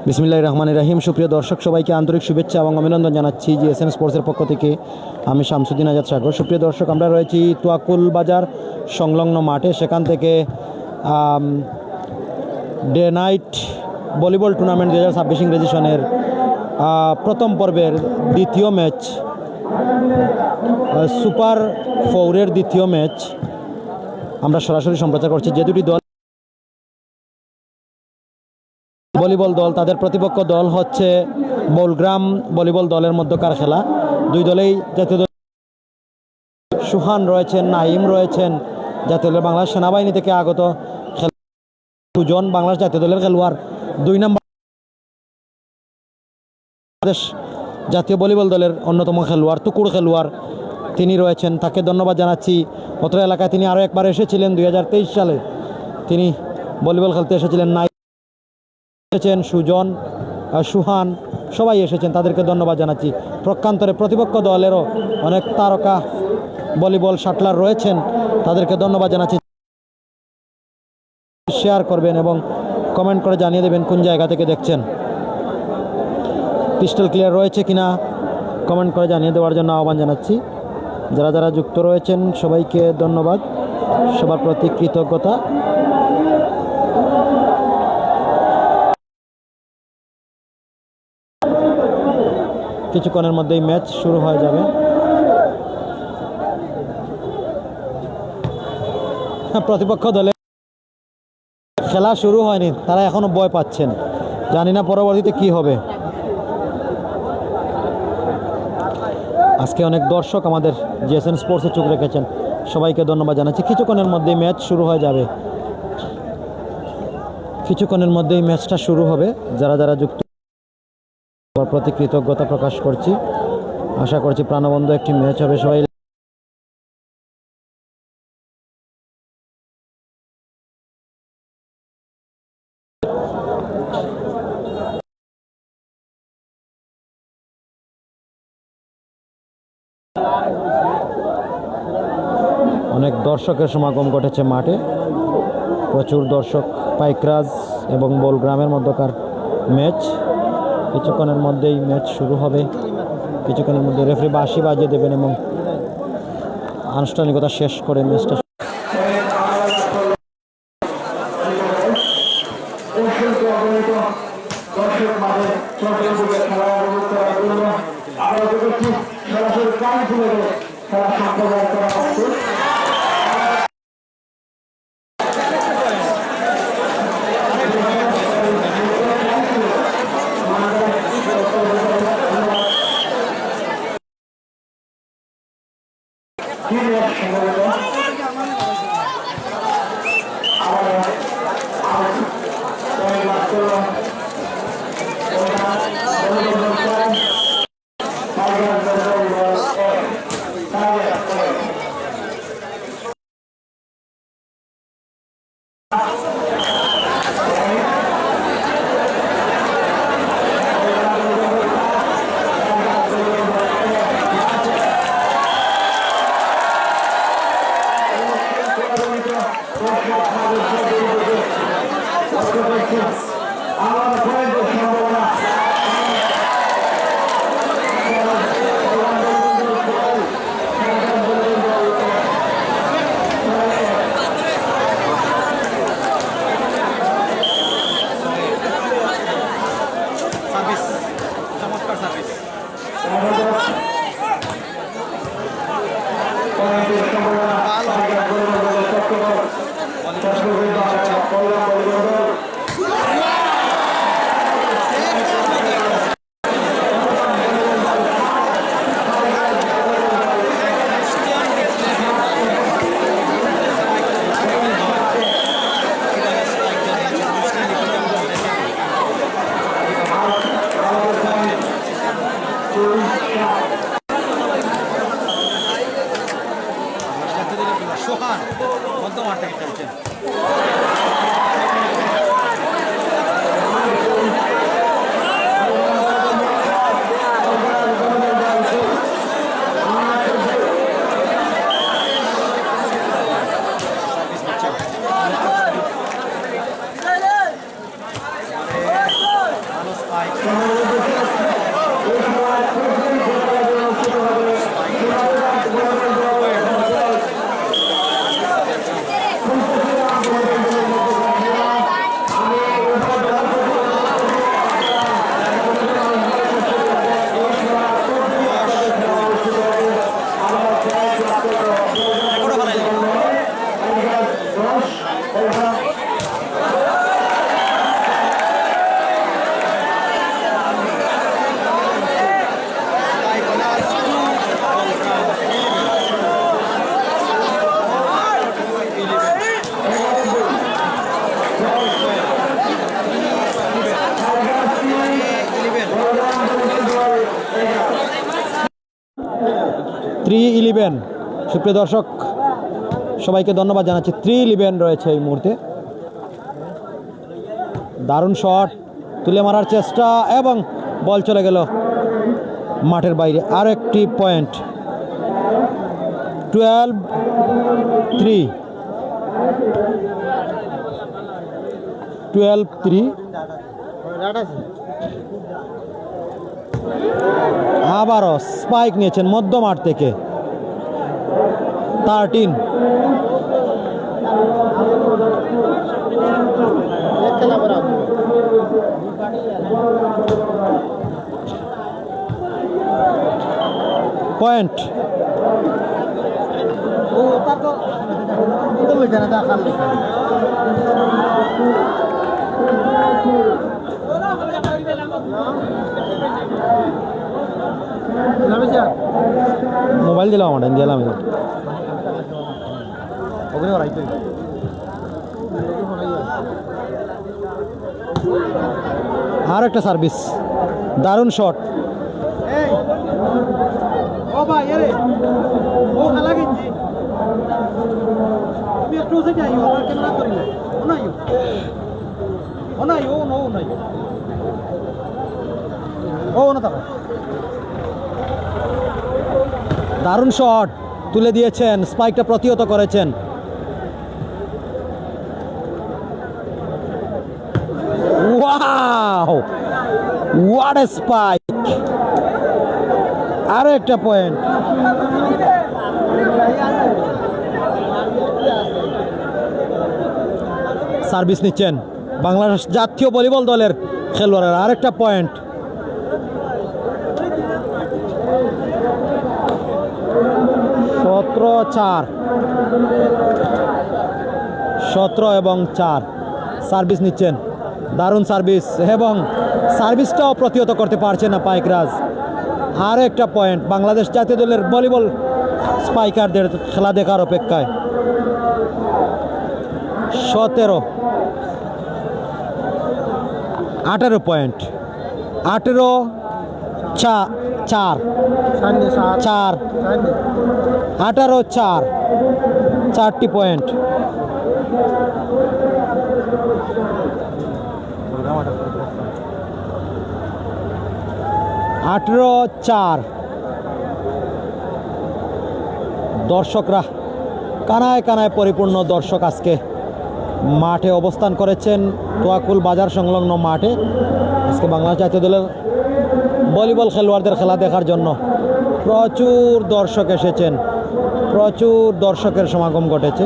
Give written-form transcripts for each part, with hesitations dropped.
বিসমিল্লাহির রহমানির রহিম। সুপ্রিয় দর্শক, সবাইকে আন্তরিক শুভেচ্ছা এবং অভিনন্দন জানাচ্ছি জিএসএন স্পোর্টসের পক্ষ থেকে। আমি শামসুদ্দিন আজাদ সাগর। সুপ্রিয় দর্শক, আমরা রয়েছি তোয়াকুল বাজার সংলগ্ন মাঠে। সেখান থেকে ডে নাইট ভলিবল টুর্নামেন্ট 2026 ইংরেজি সনের প্রথম পর্বের দ্বিতীয় ম্যাচ, সুপার 4-এর দ্বিতীয় ম্যাচ আমরা সরাসরি সম্প্রচার করছি। যে দুটি দল ভলিবল দল, তাদের প্রতিপক্ষ দল হচ্ছে বলগ্রাম ভলিবল দলের মধ্যকার খেলা। দুই দলেই জাতীয় দল সুহান রয়েছেন, নাইম রয়েছেন, জাতীয় দলের বাংলাদেশ সেনাবাহিনী থেকে আগত দুজন বাংলাদেশ জাতীয় দলের খেলোয়াড়। 2 নম্বর বাংলাদেশ জাতীয় ভলিবল দলের অন্যতম খেলোয়াড়, তুকুর খেলোয়াড়, তিনি রয়েছেন। তাকে ধন্যবাদ জানাচ্ছি। অত্র এলাকায় তিনি আরও একবার এসেছিলেন 2023 সালে, তিনি ভলিবল খেলতে এসেছিলেন। নাইম এসেছেন, সুজন, সুহান, সবাই এসেছেন, তাদেরকে ধন্যবাদ জানাচ্ছি। প্রকান্তরে প্রতিপক্ষ দলেরও অনেক তারকা ভলিবল শাটলার রয়েছেন, তাদেরকে ধন্যবাদ জানাচ্ছি। শেয়ার করবেন এবং কমেন্ট করে জানিয়ে দেবেন কোন জায়গা থেকে দেখছেন। পিস্টল ক্লিয়ার রয়েছে কিনা কমেন্ট করে জানিয়ে দেওয়ার জন্য আহ্বান জানাচ্ছি। যারা যারা যুক্ত রয়েছেন সবাইকে ধন্যবাদ, সবার প্রতি কৃতজ্ঞতা। কিছুক্ষণের মধ্যেই ম্যাচ শুরু হয়ে যাবে। প্রতিপক্ষ দলে খেলা শুরু হয়নি, তারা এখনো ভয় পাচ্ছেন, জানি না পরবর্তীতে কি হবে। আজকে অনেক দর্শক আমাদের জিএসএন স্পোর্টসে চোখ রেখেছেন, সবাইকে ধন্যবাদ জানাচ্ছি। কিছুক্ষণের মধ্যেই ম্যাচ শুরু হয়ে যাবে, কিছুক্ষণের মধ্যেই ম্যাচটা শুরু হবে। যারা যারা যুক্ত প্রতি কৃতজ্ঞতা প্রকাশ করছি। আশা করছি প্রাণবন্ধ একটি ম্যাচ হবে। সবাই অনেক দর্শকের সমাগম ঘটেছে মাঠে, প্রচুর দর্শক। পাইকরাজ এবং বলগ্রামের মধ্যকার ম্যাচ, কিছুক্ষণের মধ্যেই ম্যাচ শুরু হবে। কিছুক্ষণের মধ্যে রেফারি বাঁশি বাজিয়ে দেবেন এবং আনুষ্ঠানিকতা শেষ করে ম্যাচটা 3-11। সুপ্রিয় দর্শক, সবাইকে ধন্যবাদ জানাচ্ছি। 3-11 রয়েছে এই মুহূর্তে। দারুণ শট, তুলে মারার চেষ্টা এবং বল চলে গেল মাঠের বাইরে। আর একটি পয়েন্ট। 12-3। 12-3। আবারও স্পাইক নিয়েছেন মধ্য মাঠ থেকে। 13। পয়েন্ট। মোবাইল দিলাম আমার দিলাম আর একটা সার্ভিস, দারুণ শট। দারুণ শট তুলে দিয়েছেন, স্পাইকটা প্রতিহত করেছেন। Wow, what a spike! আরো একটা পয়েন্ট। সার্ভিস নিচ্ছেন বাংলাদেশ জাতীয় ভলিবল দলের খেলোয়াড়েরা। আরেকটা পয়েন্ট। 17-4। 17 এবং 4। সার্ভিস নিচ্ছেন, দারুণ সার্ভিস, এবং সার্ভিসটাও প্রতিহত করতে পারছে না পাইকরাজ। আর একটা পয়েন্ট বাংলাদেশ জাতীয় দলের ভলিবল স্পাইকারদের খেলা দেখার অপেক্ষায়। 17। 18 পয়েন্ট। 18-4। 18-4। 4টি পয়েন্ট। দর্শকরা কানায় কানায় পরিপূর্ণ দর্শক আজকে মাঠে অবস্থান করেছেন, তোয়াকুল বাজার সংলগ্ন মাঠে আজকে বাংলাদেশ জাতীয় দলের ভলিবল খেলোয়াড়দের খেলা দেখার জন্য প্রচুর দর্শক এসেছেন, প্রচুর দর্শকের সমাগম ঘটেছে।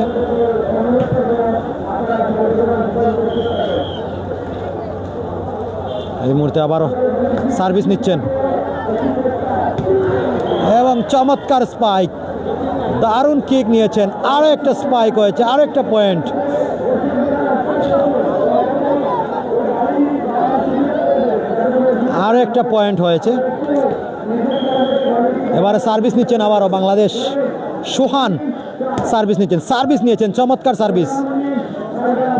এই মুহূর্তে আবারও সার্ভিস নিচ্ছেন এবং চমৎকার স্পাইক, দারুণ কিক নিয়েছেন। আরো একটা স্পাইক হয়েছে, আরো একটা পয়েন্ট। আরো একটা পয়েন্ট হয়েছে। এবারে সার্ভিস নিচ্ছেন আবারও বাংলাদেশ। সোহান সার্ভিস নিয়েছেন, চমৎকার সার্ভিস।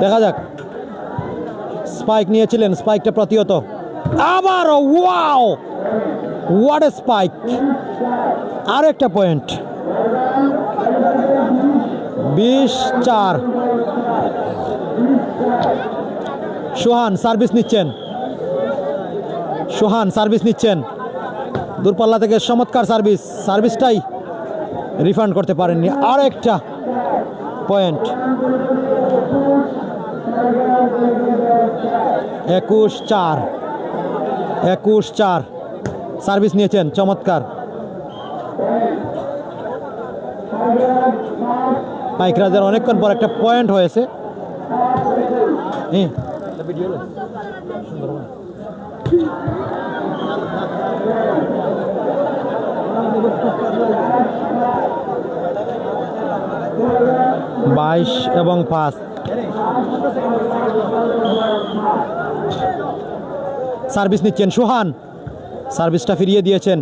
দেখা যাক, স্পাইক নিয়েছিলেন, স্পাইকটা প্রতিহত। আবারও ওয়াও, হোয়াট এ স্পাইক! আর একটা পয়েন্ট। 20-4। সোহান সার্ভিস নিচ্ছেন, দূরপাল্লা থেকে চমৎকার সার্ভিসটাই রিফান্ড করতে পারেননি। আর একটা পয়েন্ট। 21-4। সার্ভিস নিয়েছেন, চমৎকার। পাইকরাজের অনেকক্ষণ পর একটা পয়েন্ট হয়েছে। বাইশ এবং 5। সার্ভিস নিচ্ছেন সোহান, সার্ভিসটা ফিরিয়ে দিয়েছেন,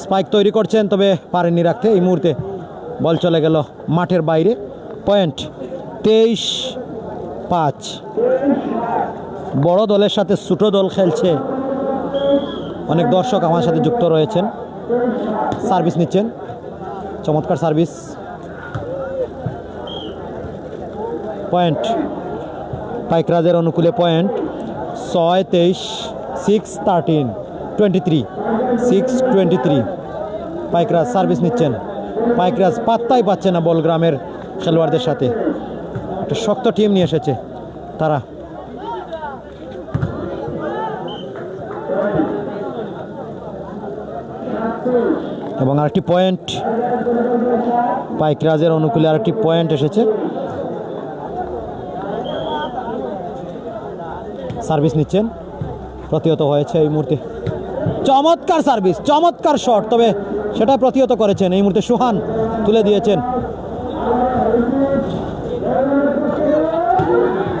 স্পাইক তৈরি করছেন, তবে পারেননি রাখতে। এই মুহূর্তে বল চলে গেল মাঠের বাইরে। পয়েন্ট 23-5। বড় দলের সাথে ছোট দল খেলছে, অনেক দর্শক আমার সাথে যুক্ত রয়েছেন। সার্ভিস নিচ্ছেন চমৎকার সার্ভিস, পয়েন্ট পাইকরাজের অনুকূলে, পয়েন্ট 6-23, 6-13, 23 পাইকরাজ সার্ভিস নিচ্ছেন। পাইকরাজ পাত্তাই পাচ্ছে না বলগ্রামের খেলোয়াড়দের সাথে, একটা শক্ত টিম নিয়ে এসেছে তারা। এবং আরেকটি পয়েন্ট পাইকরাজের অনুকূলে, আরেকটি পয়েন্ট এসেছে। সার্ভিস নিচ্ছেন, প্রতিহত হয়েছে এই মুহূর্তে। চমৎকার সার্ভিস, চমৎকার শট, তবে সেটা প্রতিহত করেছেন এই মুহূর্তে সুহান, তুলে দিয়েছেন।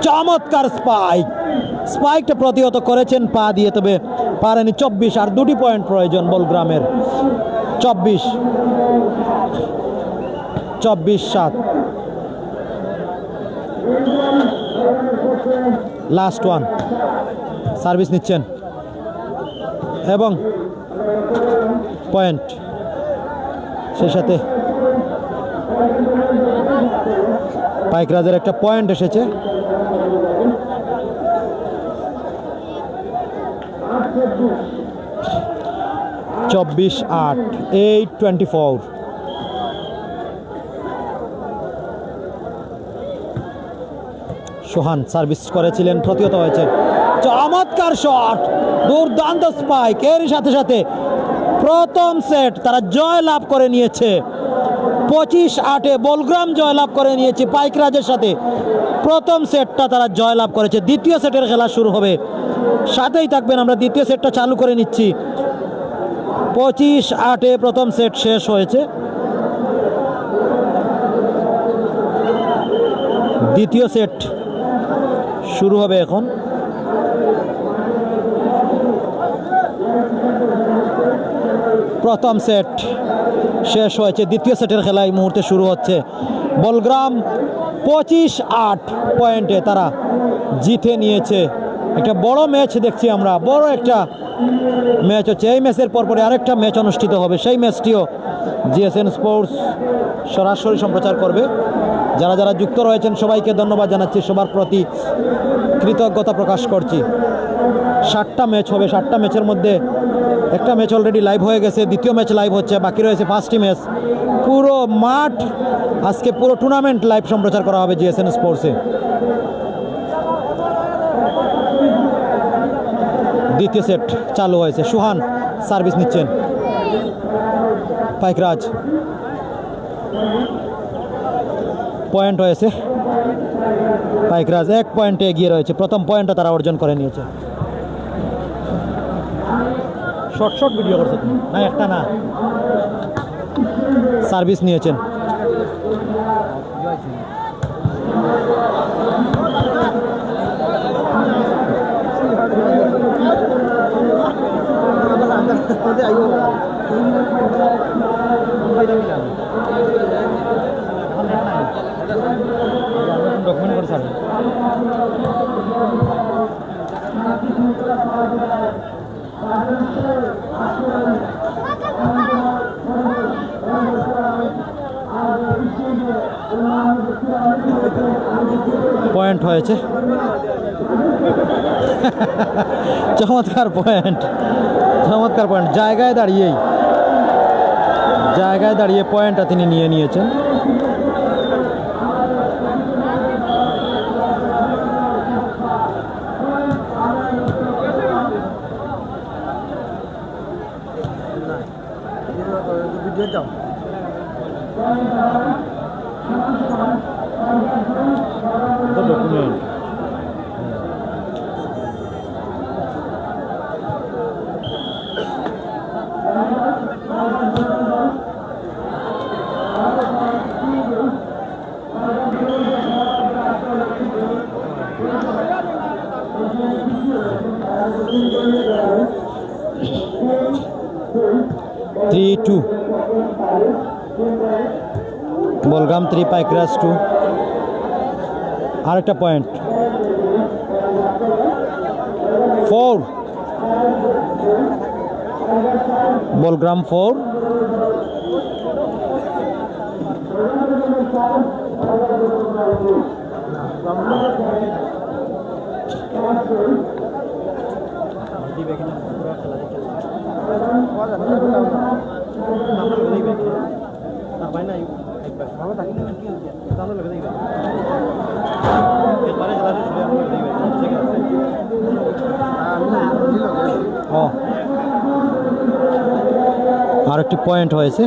চমৎকার স্পাইকটা প্রতিহত করেছেন পা দিয়ে, তবে পারেনি। 24, আর 2টি পয়েন্ট প্রয়োজন বলগ্রামের। 24-7, লাস্ট ওয়ান। সার্ভিস নিচ্ছেন এবং পয়েন্ট, সেই সাথে পাইকরাজের একটা পয়েন্ট এসেছে। চব্বিশ 8, 8-24। সোহান সার্ভিস করেছিলেন, প্রতিহত হয়েছে। চমৎকার শট, দুর্দান্ত স্পাইক। এর সাথে সাথে প্রথম সেট তারা জয় লাভ করে নিয়েছে। 25-8 বলগ্রাম জয়লাভ করে নিয়েছে পাইকরাজের সাথে। প্রথম সেটটা তারা জয়লাভ করেছে। দ্বিতীয় সেটের খেলা শুরু হবে, সাথেই থাকবেন, আমরা দ্বিতীয় সেটটা চালু করে নিচ্ছি। 25-8 প্রথম সেট শেষ হয়েছে। দ্বিতীয় সেট শুরু হবে এখন। প্রথম সেট শেষ হয়েছে, দ্বিতীয় সেটের খেলা এই মুহূর্তে শুরু হচ্ছে। বলগ্রাম 25-8 পয়েন্টে তারা জিতে নিয়েছে। একটা বড় ম্যাচ দেখছি আমরা, বড় একটা ম্যাচ হচ্ছে। এই ম্যাচের পরপরে আরেকটা ম্যাচ অনুষ্ঠিত হবে, সেই ম্যাচটিও জিএসএন স্পোর্টস সরাসরি সম্প্রচার করবে। যারা যারা যুক্ত রয়েছেন সবাইকে ধন্যবাদ জানাচ্ছি, সবার প্রতি কৃতজ্ঞতা প্রকাশ করছি। 7টা ম্যাচ হবে, 7টা ম্যাচের মধ্যে একটা ম্যাচ অলরেডি লাইভ হয়ে গেছে, দ্বিতীয় ম্যাচ লাইভ হচ্ছে, বাকি রয়েছে 5টি ম্যাচ। পুরো মাঠ আজকে, পুরো টুর্নামেন্ট লাইভ সম্প্রচার করা হবে জিএসএন স্পোর্টসে। দ্বিতীয় সেট চালু হয়েছে, সুহান সার্ভিস নিচ্ছেন। পাইকরাজ পয়েন্ট হয়েছে, পাইকরাজ 1 পয়েন্টে এগিয়ে রয়েছে। প্রথম পয়েন্টটা তারা অর্জন করে নিয়েছে। শর্ট ভিডিও করছে না, একটা না, সার্ভিস নিয়েছেন। পয়েন্ট হয়েছে, চমৎকার পয়েন্ট, চমৎকার পয়েন্ট। জায়গায় দাঁড়িয়ে পয়েন্টটা তিনি নিয়ে নিয়েছেন। ডকুমেন্ট বলগ্রাম 3 পাইকরাজ 2। আরেকটা পয়েন্ট 4, বলগ্রাম 4 ও আরেকটি পয়েন্ট হয়েছে।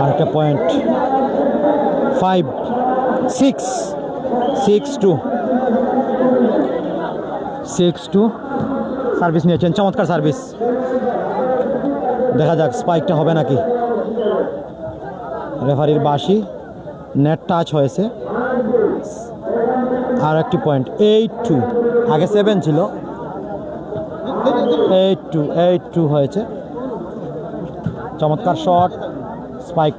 আরেকটা পয়েন্ট 5-6-6-2 সার্ভিস নিয়েছেন, চমৎকার সার্ভিস। দেখা যাক স্পাইকটা হবে নাকি। রেফারির বাঁশি, নেট টাচ হয়েছে। আর একটি পয়েন্ট 8-2, আগে 7 ছিল, 8-2 হয়েছে। চমৎকার শট, স্পাইক,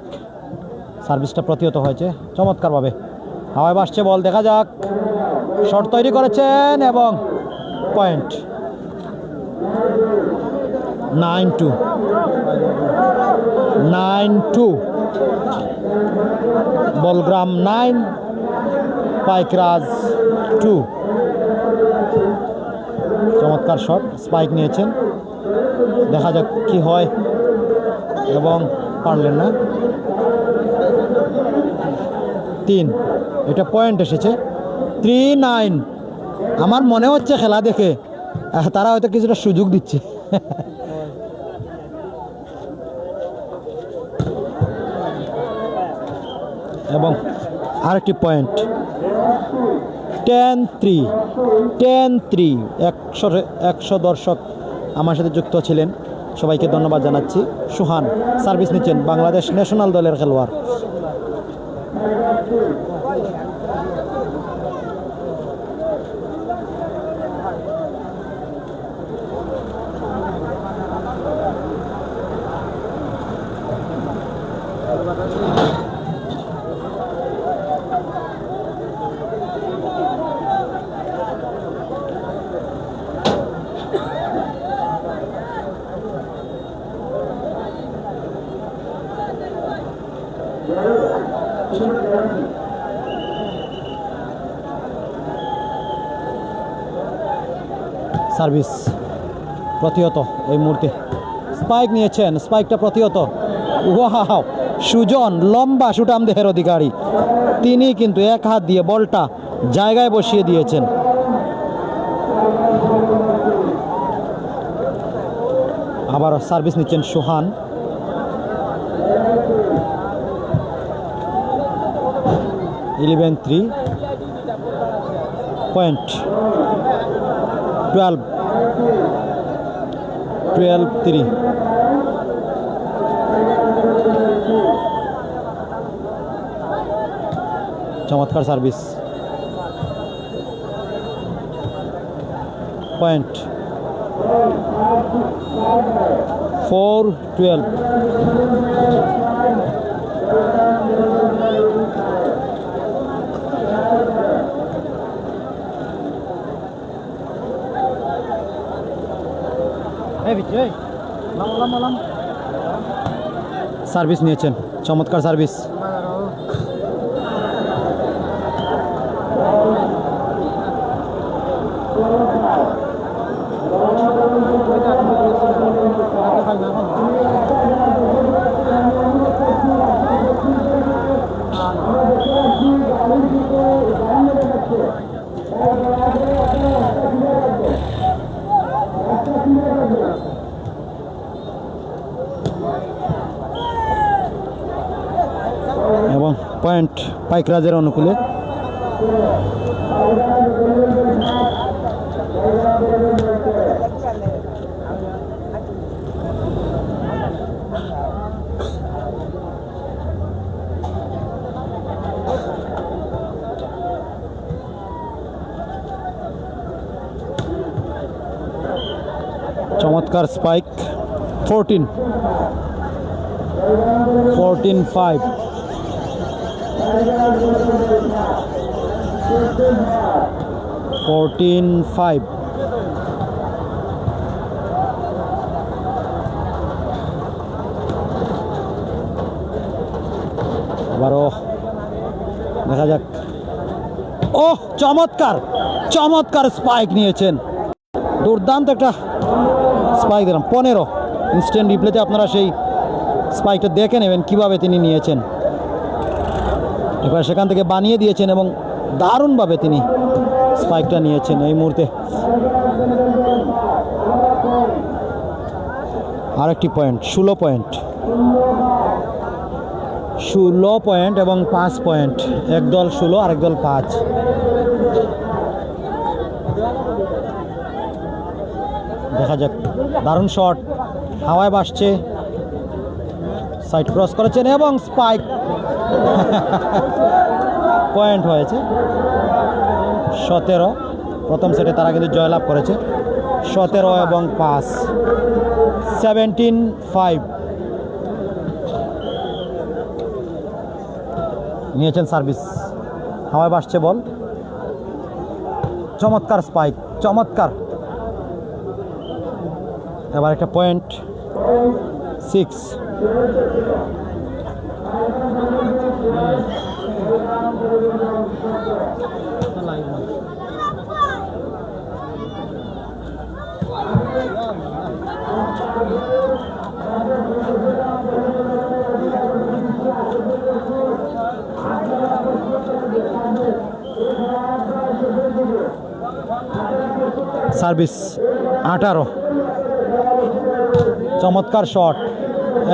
সার্ভিসটা প্রতিহত হয়েছে চমৎকারভাবে। হাওয়ায় বাসছে বল, দেখা যাক। শট তৈরি করেছেন এবং পয়েন্ট। 9-2 বলগ্রাম 9, পাইকরাজ 2। চমৎকার শট, স্পাইক নিয়েছেন, দেখা যাক কি হয়, এবং পারলেন না। 3, এটা পয়েন্ট এসেছে। 3-9। আমার মনে হচ্ছে খেলা দেখে তারা হয়তো কিছুটা সুযোগ দিচ্ছে। এবং আরেকটি পয়েন্ট 10-3। 100 দর্শক আমার সাথে যুক্ত ছিলেন, সবাইকে ধন্যবাদ জানাচ্ছি। সুহান সার্ভিস নিচ্ছেন, বাংলাদেশ ন্যাশনাল দলের খেলোয়াড়। সার্ভিস প্রতিহত এই মুহূর্তে। স্পাইক নিয়েছেন, স্পাইকটা প্রতিহত। ওয়াও, সুজন লম্বা সুটাম দেহের অধিকারী, তিনি কিন্তু এক হাত দিয়ে বলটা জায়গায় বসিয়ে দিয়েছেন। আবার সার্ভিস নিচ্ছেন সুহান। Eleven 3 point. 12-3। চমৎকার সার্ভিস, পয়েন্ট। 4-12। সার্ভিস নিয়েছেন, চমৎকার সার্ভিস। এবং পয়েন্ট পাইকরাজের অনুকূলে। চমৎকার স্পাইক। 14-5। আবারও দেখা যাক। ওহ, চমৎকার চমৎকার স্পাইক নিয়েছেন, দুর্দান্ত একটা স্পাইক দিলাম। 15 ইনস্ট্যান্ট রিপ্লেতে আপনারা সেই স্পাইকটা দেখে নেবেন কিভাবে তিনি নিয়েছেন। এবার সেখান থেকে বানিয়ে দিয়েছেন এবং দারুণভাবে তিনি স্পাইকটা নিয়েছেন। এই মুহূর্তে আরেকটি পয়েন্ট, 16 পয়েন্ট, 16 পয়েন্ট এবং 5 পয়েন্ট। এক দল 16, আরেক দল 5। দেখা যাক, দারুণ শট, হাওয়ায় ভাসছে, সাইড ক্রস করেছেন এবং স্পাইক। পয়েন্ট হয়েছে 17। প্রথম সেটে তারা কিন্তু জয়লাভ করেছে। 17 এবং 5, 17-5 নিয়েছেন সার্ভিস। হাওয়ায় ভাসছে বল, চমৎকার স্পাইক, চমৎকার। এবার একটা পয়েন্ট, 6। সার্ভিস 18, চমৎকার শট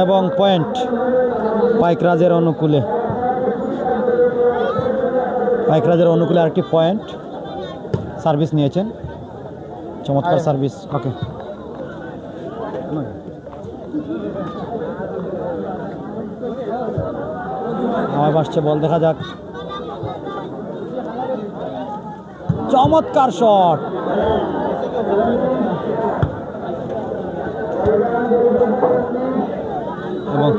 এবং পয়েন্ট পাইকরাজের অনুকূলে। পাইকরাজের অনুকূলে আরেকটি পয়েন্ট। সার্ভিস নিয়েছেন, চমৎকার সার্ভিস। ওকে, আমার আসছে বল, দেখা যাক। চমৎকার শট, এবং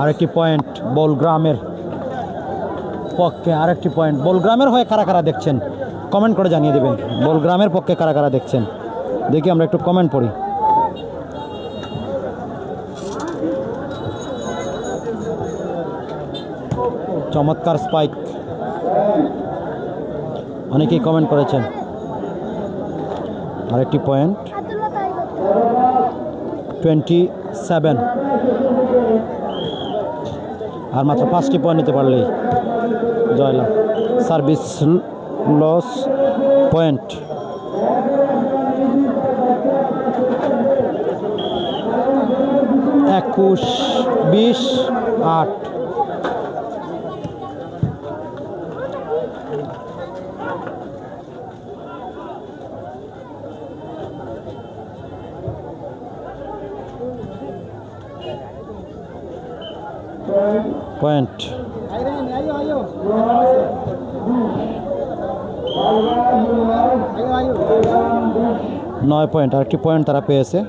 আরেকটি পয়েন্ট বলগ্রামের পক্ষে। আরেকটি পয়েন্ট বলগ্রামের হয়ে কারা কারা দেখছেন কমেন্ট করে জানিয়ে দেবেন। বলগ্রামের পক্ষে কারা কারা দেখছেন দেখি, আমরা একটু কমেন্ট পড়ি। চমৎকার স্পাইক, অনেকেই কমেন্ট করেছেন। আরেকটি পয়েন্ট, 27। আর মাত্র 5টি পয়েন্ট নিতে পারলেই জয়লাভ। Service loss, point. একুশ 20-8। Point, 9 point. আরেকটি পয়েন্ট তারা পেয়েছে।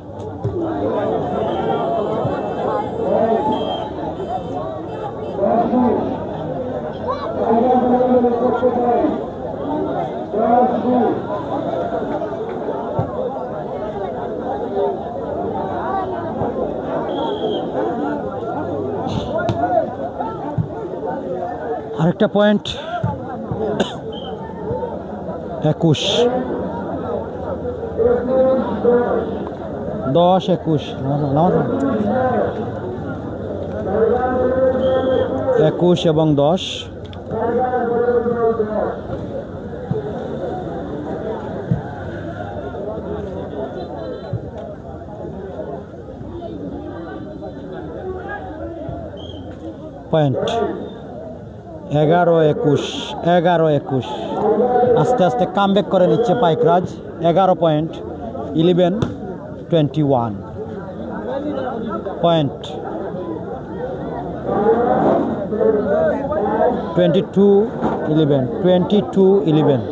আরেকটা পয়েন্ট, 21, 10-21, 21 এবং 10। পয়েন্ট 11-21, 11-21। আস্তে আস্তে কামব্যাক করে নিচ্ছে পাইকরাজ। 11 point, 11-21 point, 22-11, 22-11।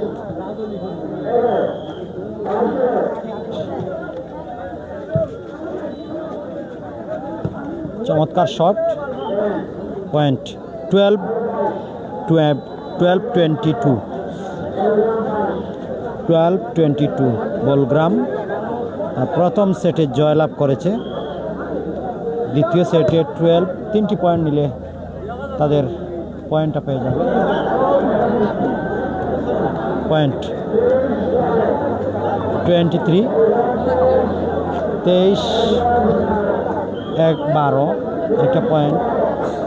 চমৎকার শট, পয়েন্ট 12-22, 12-22। বলগ্রাম প্রথম সেটে জয়লাভ করেছে। দ্বিতীয় সেটে 3টি পয়েন্ট নিলে তাদের পয়েন্টটা পেয়ে যাবে। পয়েন্ট 23, 23-1-12 একটা পয়েন্ট,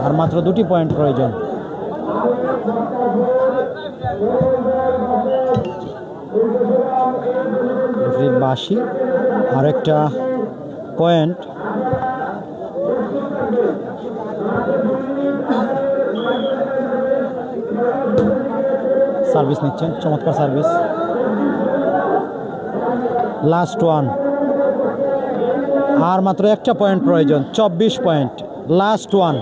আর মাত্র 2টি পয়েন্ট প্রয়োজন। রেফারির বাঁশি, আর একটা পয়েন্ট। সার্ভিস নিচ্ছেন, চমৎকার সার্ভিস। লাস্ট ওয়ান, আর মাত্র একটা পয়েন্ট প্রয়োজন, 24 পয়েন্ট। লাস্ট ওয়ান,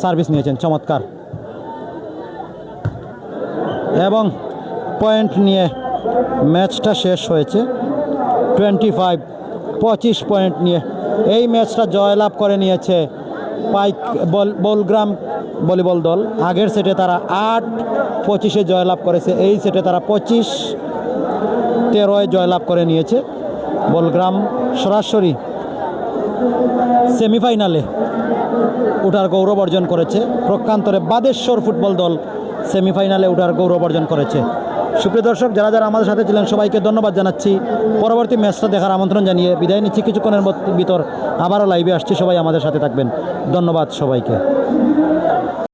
সার্ভিস নিয়েছেন, চমৎকার, এবং পয়েন্ট নিয়ে ম্যাচটা শেষ হয়েছে। 25 পয়েন্ট নিয়ে এই ম্যাচটা জয়লাভ করে নিয়েছে বলগ্রাম ভলিবল দল। আগের সেটে তারা 8-25 জয়লাভ করেছে, এই সেটে তারা 25-13 জয়লাভ করে নিয়েছে। বলগ্রাম সরাসরি সেমিফাইনালে ওঠার গৌরব অর্জন করেছে। প্রক্ষান্তরে বাদেশ্বর ফুটবল দল সেমিফাইনালে ওঠার গৌরব অর্জন করেছে। সুপ্রিয় দর্শক, যারা যারা আমাদের সাথে ছিলেন সবাইকে ধন্যবাদ জানাচ্ছি। পরবর্তী ম্যাচটা দেখার আমন্ত্রণ জানিয়ে বিদায় নিচ্ছি। কিছুক্ষণের ভিতর আবারও লাইভে আসছি, সবাই আমাদের সাথে থাকবেন। ধন্যবাদ সবাইকে।